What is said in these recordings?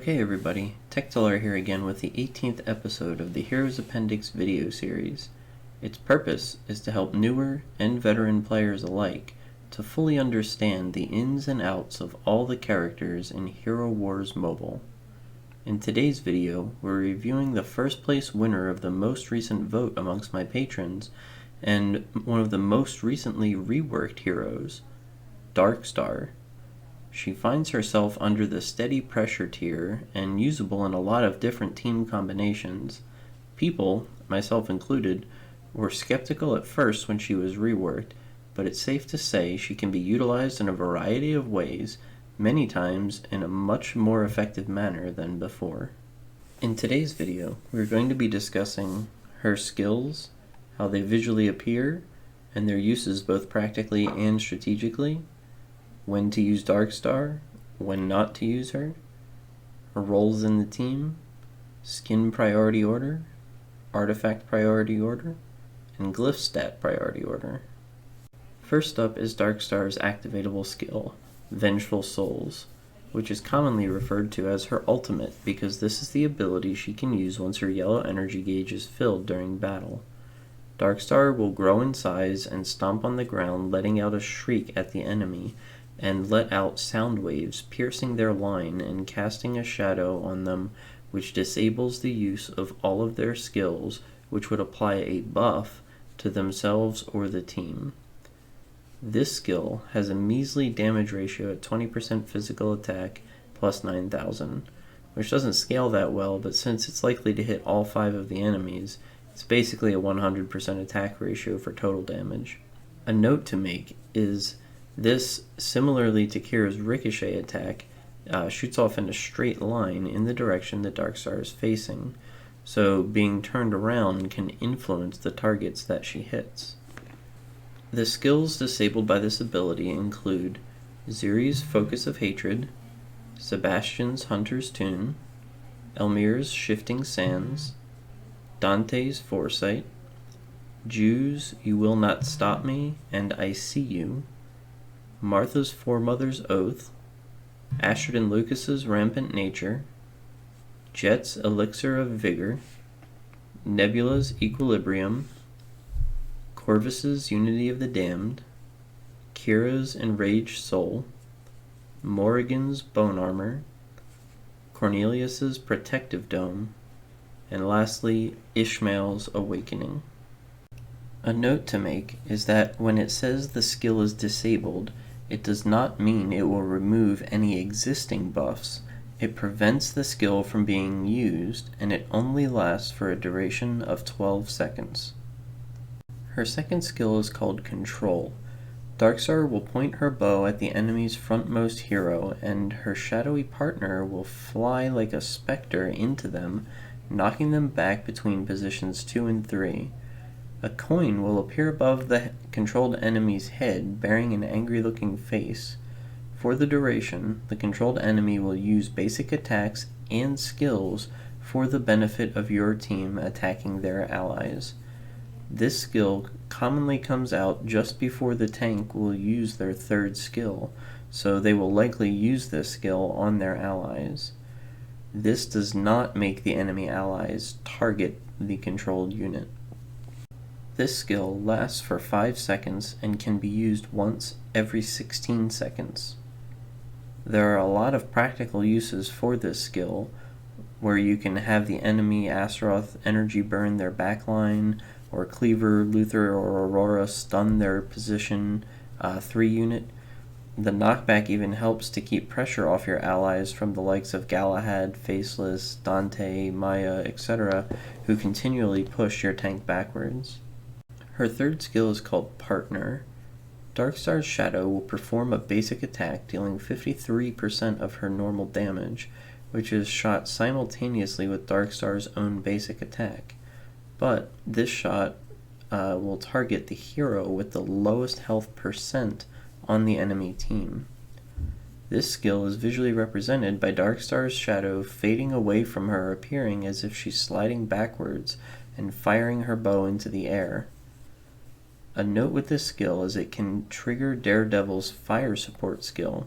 Okay everybody, Tectalar here again with the 18th episode of the Heroes Appendix video series. Its purpose is to help newer and veteran players alike to fully understand the ins and outs of all the characters in Hero Wars Mobile. In today's video, we're reviewing the first place winner of the most recent vote amongst my patrons, and one of the most recently reworked heroes, Darkstar. She finds herself under the steady pressure tier and usable in a lot of different team combinations. People, myself included, were skeptical at first when she was reworked, but it's safe to say she can be utilized in a variety of ways, many times in a much more effective manner than before. In today's video, we're going to be discussing her skills, how they visually appear, and their uses both practically and strategically, when to use Darkstar, when not to use her, her roles in the team, skin priority order, artifact priority order, and glyph stat priority order. First up is Darkstar's activatable skill, Vengeful Souls, which is commonly referred to as her ultimate because this is the ability she can use once her yellow energy gauge is filled during battle. Darkstar will grow in size and stomp on the ground, letting out a shriek at the enemy, and let out sound waves piercing their line and casting a shadow on them which disables the use of all of their skills, which would apply a buff to themselves or the team. This skill has a measly damage ratio at 20% physical attack plus 9,000, which doesn't scale that well, but since it's likely to hit all 5 of the enemies, it's basically a 100% attack ratio for total damage. A note to make is this, similarly to Kira's ricochet attack, shoots off in a straight line in the direction that Darkstar is facing, so being turned around can influence the targets that she hits. The skills disabled by this ability include Ziri's Focus of Hatred, Sebastian's Hunter's Tune, Elmir's Shifting Sands, Dante's Foresight, Ju's You Will Not Stop Me and I See You, Martha's Foremother's Oath, Astrid and Lucas's Rampant Nature, Jet's Elixir of Vigor, Nebula's Equilibrium, Corvus's Unity of the Damned, Kira's Enraged Soul, Morrigan's Bone Armor, Cornelius's Protective Dome, and lastly, Ishmael's Awakening. A note to make is that when it says the skill is disabled, it does not mean it will remove any existing buffs. It prevents the skill from being used, and it only lasts for a duration of 12 seconds. Her second skill is called Control. Darkstar will point her bow at the enemy's frontmost hero, and her shadowy partner will fly like a specter into them, knocking them back between positions 2 and 3. A coin will appear above the controlled enemy's head, bearing an angry-looking face. For the duration, the controlled enemy will use basic attacks and skills for the benefit of your team attacking their allies. This skill commonly comes out just before the tank will use their third skill, so they will likely use this skill on their allies. This does not make the enemy allies target the controlled unit. This skill lasts for 5 seconds and can be used once every 16 seconds. There are a lot of practical uses for this skill, where you can have the enemy Astaroth energy burn their backline, or Cleaver, Luther, or Aurora stun their position 3 unit. The knockback even helps to keep pressure off your allies from the likes of Galahad, Faceless, Dante, Maya, etc., who continually push your tank backwards. Her third skill is called Partner. Darkstar's Shadow will perform a basic attack dealing 53% of her normal damage, which is shot simultaneously with Darkstar's own basic attack. But this shot will target the hero with the lowest health percent on the enemy team. This skill is visually represented by Darkstar's shadow fading away from her, appearing as if she's sliding backwards and firing her bow into the air. A note with this skill is it can trigger Daredevil's fire support skill.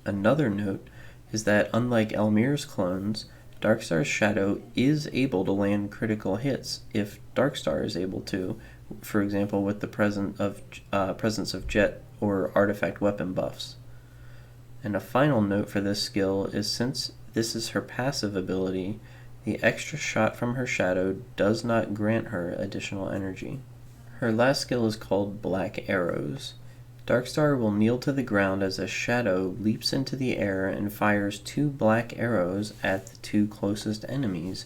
Another note is that unlike Elmir's clones, Darkstar's shadow is able to land critical hits if Darkstar is able to, for example with the presence of jet or artifact weapon buffs. And a final note for this skill is, since this is her passive ability, the extra shot from her shadow does not grant her additional energy. Her last skill is called Black Arrows. Darkstar will kneel to the ground as a shadow leaps into the air and fires 2 black arrows at the 2 closest enemies,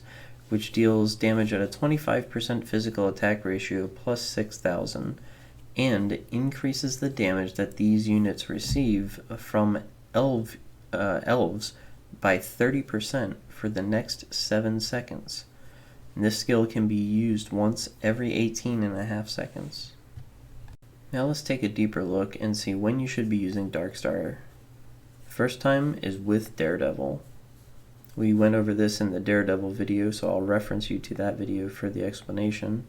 which deals damage at a 25% physical attack ratio plus 6,000, and increases the damage that these units receive from elves by 30% for the next 7 seconds. And this skill can be used once every 18.5 seconds. Now let's take a deeper look and see when you should be using Darkstar. First time is with Daredevil. We went over this in the Daredevil video, so I'll reference you to that video for the explanation.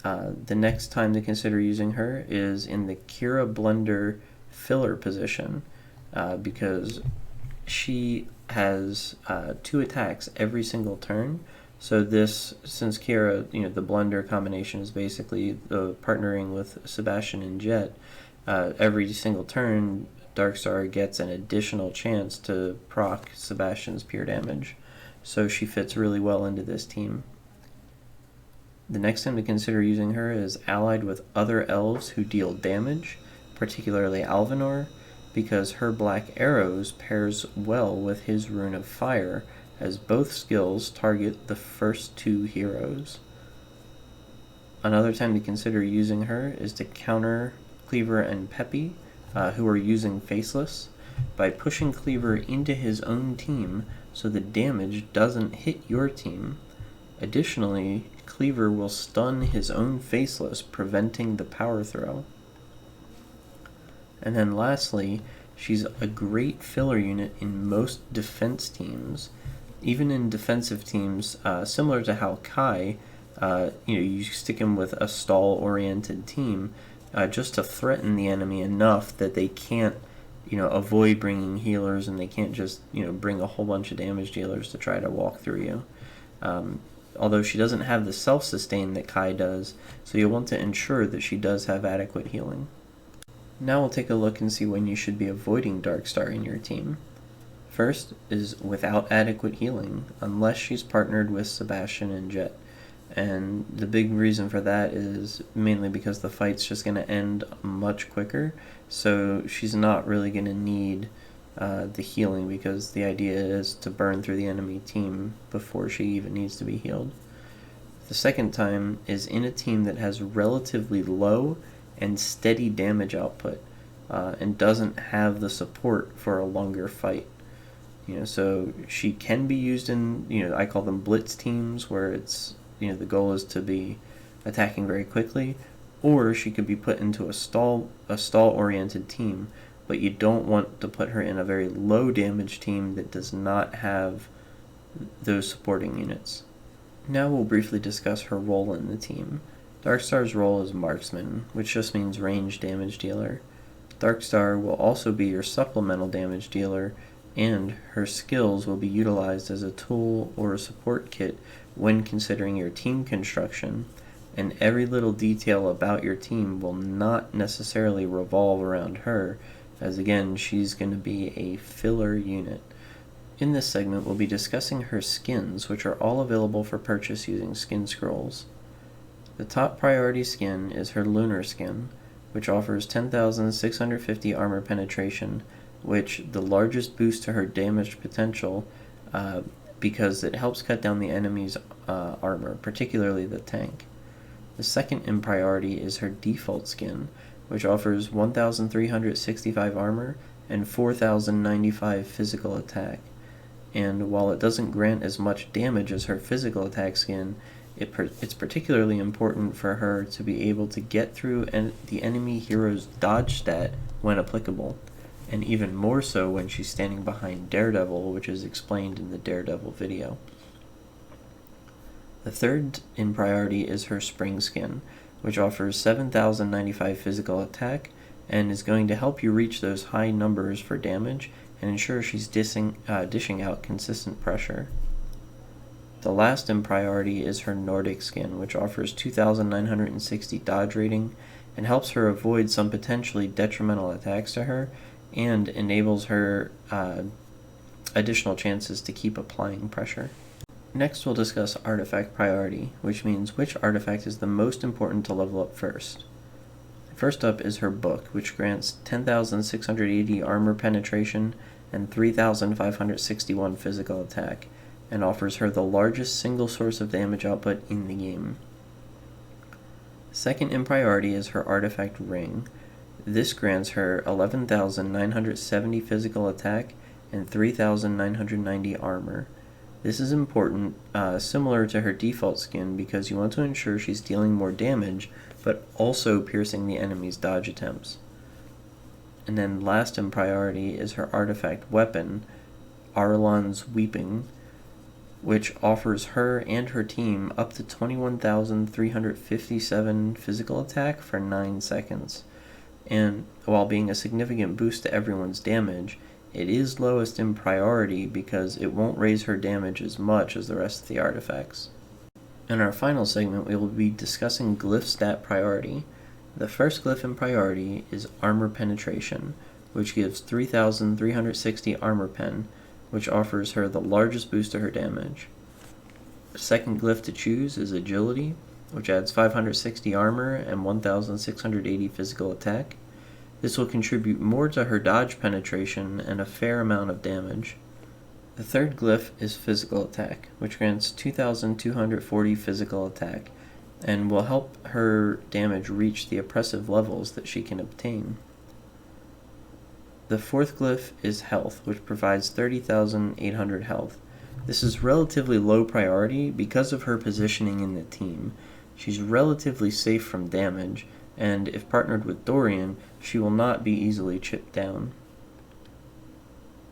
The next time to consider using her is in the Kira Blender filler position, because she has 2 attacks every single turn. So this, since Kira, the blender combination is basically partnering with Sebastian and Jet, every single turn Darkstar gets an additional chance to proc Sebastian's pure damage. So she fits really well into this team. The next time to consider using her is allied with other elves who deal damage, particularly Alvinor, because her Black Arrows pairs well with his Rune of Fire, as both skills target the first 2 heroes. Another time to consider using her is to counter Cleaver and Peppy, who are using Faceless, by pushing Cleaver into his own team so the damage doesn't hit your team. Additionally, Cleaver will stun his own Faceless, preventing the power throw. And then lastly, she's a great filler unit in most defense teams. Even in defensive teams, similar to how Kai, you stick him with a stall-oriented team just to threaten the enemy enough that they can't, avoid bringing healers, and they can't just, bring a whole bunch of damage dealers to try to walk through you. Although she doesn't have the self-sustain that Kai does, so you'll want to ensure that she does have adequate healing. Now we'll take a look and see when you should be avoiding Darkstar in your team. First is without adequate healing, unless she's partnered with Sebastian and Jet. And the big reason for that is mainly because the fight's just going to end much quicker, so she's not really going to need the healing, because the idea is to burn through the enemy team before she even needs to be healed. The second time is in a team that has relatively low and steady damage output, and doesn't have the support for a longer fight. So she can be used in, I call them blitz teams, where it's, the goal is to be attacking very quickly, or she could be put into a stall-oriented team, but you don't want to put her in a very low damage team that does not have those supporting units. Now we'll briefly discuss her role in the team. Darkstar's role is Marksman, which just means range damage dealer. Darkstar will also be your supplemental damage dealer, and her skills will be utilized as a tool or a support kit when considering your team construction, and every little detail about your team will not necessarily revolve around her, as again, she's going to be a filler unit. In this segment, we'll be discussing her skins, which are all available for purchase using skin scrolls. The top priority skin is her Lunar skin, which offers 10,650 armor penetration, which the largest boost to her damage potential, because it helps cut down the enemy's armor, particularly the tank. The second in priority is her default skin, which offers 1,365 armor and 4,095 physical attack. And while it doesn't grant as much damage as her physical attack skin, it's particularly important for her to be able to get through the enemy hero's dodge stat when applicable, and even more so when she's standing behind Daredevil, which is explained in the Daredevil video. The third in priority is her Spring skin, which offers 7,095 physical attack and is going to help you reach those high numbers for damage and ensure she's dishing out consistent pressure. The last in priority is her Nordic skin, which offers 2,960 dodge rating and helps her avoid some potentially detrimental attacks to her and enables her additional chances to keep applying pressure. Next we'll discuss artifact priority, which means which artifact is the most important to level up first. First up is her book, which grants 10,680 armor penetration and 3,561 physical attack, and offers her the largest single source of damage output in the game. Second in priority is her artifact ring. This grants her 11,970 physical attack and 3,990 armor. This is important, similar to her default skin, because you want to ensure she's dealing more damage, but also piercing the enemy's dodge attempts. And then last in priority is her artifact weapon, Arlon's Weeping, which offers her and her team up to 21,357 physical attack for 9 seconds. And while being a significant boost to everyone's damage, it is lowest in priority because it won't raise her damage as much as the rest of the artifacts. In our final segment, we will be discussing glyph stat priority. The first glyph in priority is armor penetration, which gives 3,360 armor pen, which offers her the largest boost to her damage. The second glyph to choose is agility, which adds 560 armor and 1,680 physical attack. This will contribute more to her dodge penetration and a fair amount of damage. The third glyph is physical attack, which grants 2,240 physical attack, and will help her damage reach the oppressive levels that she can obtain. The fourth glyph is health, which provides 30,800 health. This is relatively low priority because of her positioning in the team. She's relatively safe from damage, and if partnered with Dorian, she will not be easily chipped down.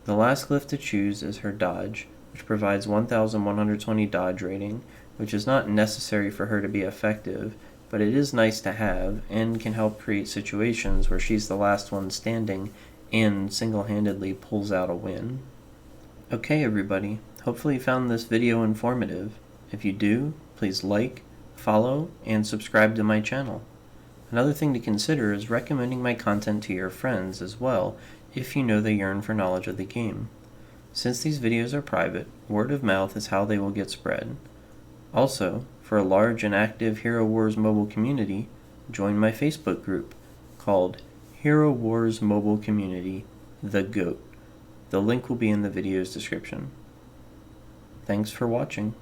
The last glyph to choose is her dodge, which provides 1,120 dodge rating, which is not necessary for her to be effective, but it is nice to have and can help create situations where she's the last one standing and single-handedly pulls out a win. Okay everybody, hopefully you found this video informative. If you do, please like, follow, and subscribe to my channel. Another thing to consider is recommending my content to your friends as well if you know they yearn for knowledge of the game. Since these videos are private, word of mouth is how they will get spread. Also, for a large and active Hero Wars mobile community, join my Facebook group called Hero Wars Mobile Community, The GOAT. The link will be in the video's description. Thanks for watching.